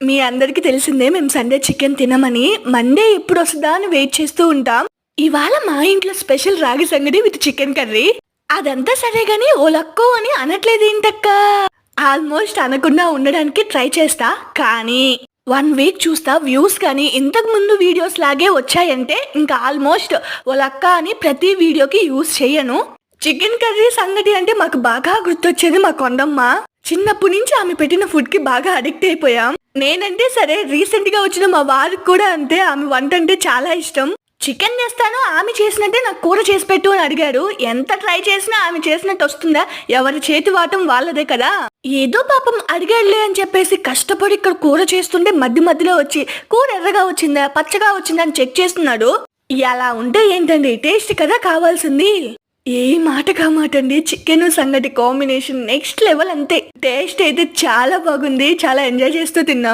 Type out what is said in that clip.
మీ అందరికి తెలిసిందే మేము సండే చికెన్ తినమని. మండే ఎప్పుడు వస్తుందా అని వెయిట్ చేస్తూ ఉంటాం. ఇవాళ మా ఇంట్లో స్పెషల్ రాగి సంగటి విత్ చికెన్ కర్రీ. అదంతా సరే గాని ఓలక్కో అని అనట్లేదు ఏంటక్క? ఆల్మోస్ట్ అనకుండా ఉండడానికి ట్రై చేస్తా, కానీ 1 వీక్ చూస్తా వ్యూస్ కానీ ఇంతకు ముందు వీడియోస్ లాగే వచ్చాయంటే ఇంకా ఆల్మోస్ట్ ఓలక్క అని ప్రతి వీడియోకి యూస్ చేయను. చికెన్ కర్రీ సంగటి అంటే మాకు బాగా గుర్తొచ్చేది మా కొండమ్మ. చిన్నప్పటి నుంచి ఆమె పెట్టిన ఫుడ్ కి బాగా అడిక్ట్ అయిపోయాం. నేనంటే సరే, రీసెంట్ గా వచ్చిన మా వారికి కూడా అంతే. ఆమె వంట అంటే చాలా ఇష్టం. చికెన్ చేస్తాను, ఆమె చేసినట్టే నాకు కూర చేసి పెట్టు అని అడిగాడు. ఎంత ట్రై చేసినా ఆమె చేసినట్టు వస్తుందా? ఎవరి చేతి వాటం వాళ్ళదే కదా. ఏదో పాపం అడిగాడులే అని చెప్పేసి కష్టపడి ఇక్కడ కూర చేస్తుంటే మధ్య మధ్యలో వచ్చి కూర ఎర్రగా వచ్చిందా పచ్చగా వచ్చిందా అని చెక్ చేస్తున్నాడు. ఎలా ఉంటే ఏంటండి, టేస్ట్ కదా కావాల్సింది. ఏ మాట కామాటండి, చికెన్ సంగటి కాంబినేషన్ నెక్స్ట్ లెవెల్. అంతే, టేస్ట్ అయితే చాలా బాగుంది. చాలా ఎంజాయ్ చేస్తూ తిన్నా.